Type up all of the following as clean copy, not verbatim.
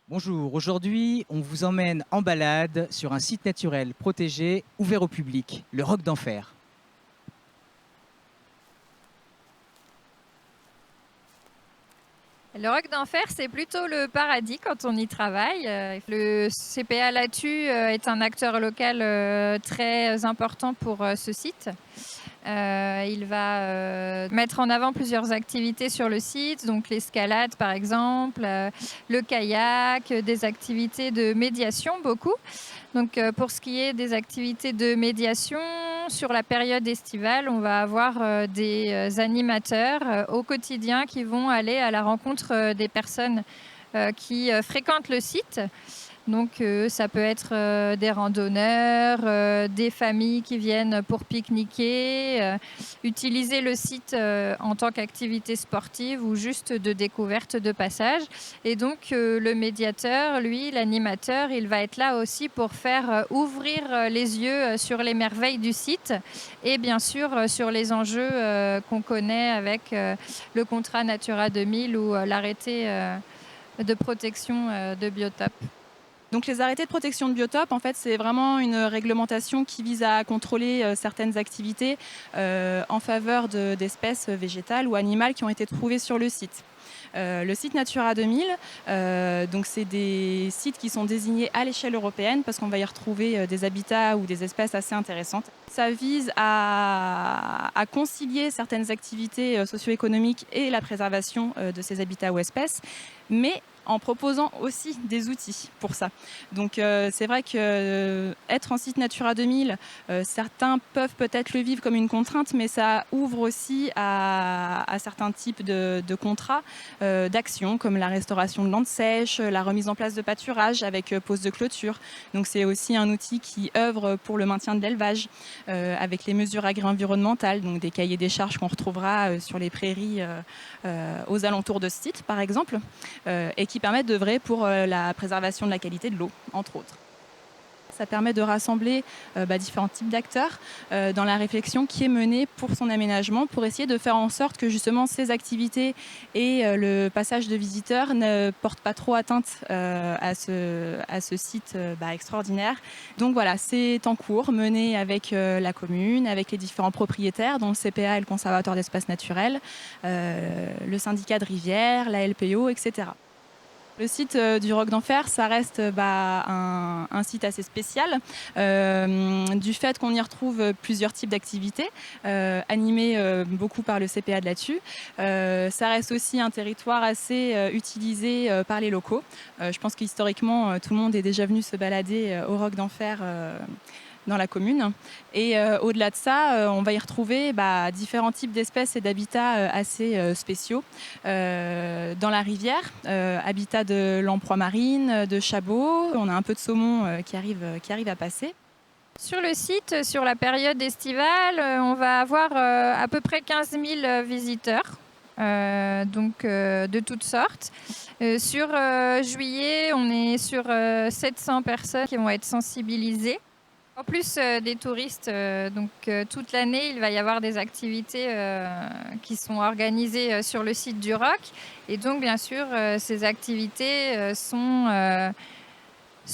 Bonjour, aujourd'hui on vous emmène en balade sur un site naturel protégé ouvert au public, le Roc d'Enfer. Le Roc d'Enfer, c'est plutôt le paradis quand on y travaille. Le CPA Latu est un acteur local très important pour ce site. Il va mettre en avant plusieurs activités sur le site, donc l'escalade par exemple, le kayak, des activités de médiation beaucoup. Donc pour ce qui est des activités de médiation, sur la période estivale, on va avoir des animateurs au quotidien qui vont aller à la rencontre des personnes qui fréquentent le site. Donc ça peut être des randonneurs, des familles qui viennent pour pique-niquer, utiliser le site en tant qu'activité sportive ou juste de découverte de passage. Et donc le médiateur, lui, l'animateur, il va être là aussi pour faire ouvrir les yeux sur les merveilles du site et bien sûr sur les enjeux qu'on connaît avec le contrat Natura 2000 ou l'arrêté de protection de biotope. Donc les arrêtés de protection de biotope, en fait, c'est vraiment une réglementation qui vise à contrôler certaines activités en faveur d'espèces végétales ou animales qui ont été trouvées sur le site. Le site Natura 2000, donc c'est des sites qui sont désignés à l'échelle européenne parce qu'on va y retrouver des habitats ou des espèces assez intéressantes. Ça vise à concilier certaines activités socio-économiques et la préservation de ces habitats ou espèces, mais en proposant aussi des outils pour ça. Donc c'est vrai que être en site Natura 2000, certains peuvent peut-être le vivre comme une contrainte, mais ça ouvre aussi à certains types de contrats, d'actions comme la restauration de landes sèches, la remise en place de pâturage avec pose de clôture. Donc c'est aussi un outil qui œuvre pour le maintien de l'élevage avec les mesures agri-environnementales, donc des cahiers des charges qu'on retrouvera sur les prairies aux alentours de ce site par exemple, et qui permettent d'œuvrer pour la préservation de la qualité de l'eau, entre autres. Ça permet de rassembler différents types d'acteurs dans la réflexion qui est menée pour son aménagement, pour essayer de faire en sorte que justement ces activités et le passage de visiteurs ne portent pas trop atteinte à ce site extraordinaire. Donc voilà, c'est en cours, mené avec la commune, avec les différents propriétaires, dont le CPA et le Conservatoire d'espaces naturels, le syndicat de rivière, la LPO, etc. Le site du Roc d'Enfer, ça reste un site assez spécial du fait qu'on y retrouve plusieurs types d'activités animées beaucoup par le CPA de là-dessus. Ça reste aussi un territoire assez utilisé par les locaux. Je pense qu'historiquement, tout le monde est déjà venu se balader au Roc d'Enfer dans la commune. Et au-delà de ça, on va y retrouver différents types d'espèces et d'habitats assez spéciaux. Dans la rivière, habitat de lamproie marine, de chabot, on a un peu de saumon qui arrive à passer. Sur le site, sur la période estivale, on va avoir à peu près 15 000 visiteurs, de toutes sortes. Sur juillet, on est sur 700 personnes qui vont être sensibilisées. En plus des touristes, toute l'année, il va y avoir des activités qui sont organisées sur le site du Roc. Et donc, bien sûr, ces activités sont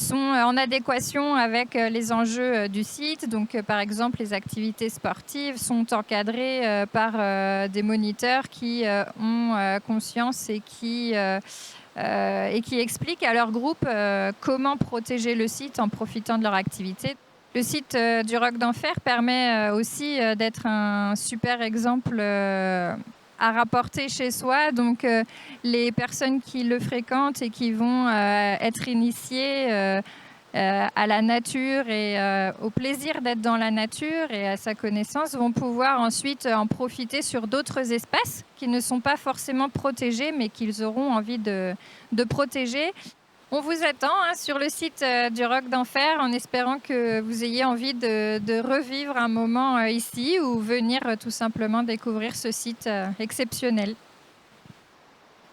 en adéquation avec les enjeux du site. Donc, par exemple, les activités sportives sont encadrées par des moniteurs qui ont conscience et qui expliquent à leur groupe comment protéger le site en profitant de leur activité. Le site du Roc d'Enfer permet aussi d'être un super exemple à rapporter chez soi. Donc, les personnes qui le fréquentent et qui vont être initiées à la nature et au plaisir d'être dans la nature et à sa connaissance vont pouvoir ensuite en profiter sur d'autres espaces qui ne sont pas forcément protégés, mais qu'ils auront envie de protéger. On vous attend sur le site du Roc d'Enfer en espérant que vous ayez envie de revivre un moment ici ou venir tout simplement découvrir ce site exceptionnel.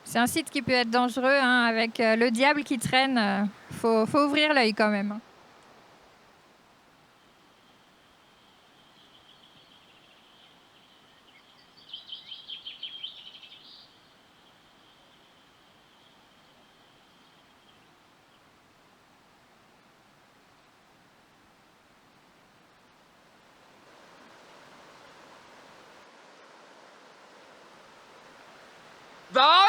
C'est un site qui peut être dangereux avec le diable qui traîne. Faut ouvrir l'œil quand même. Dans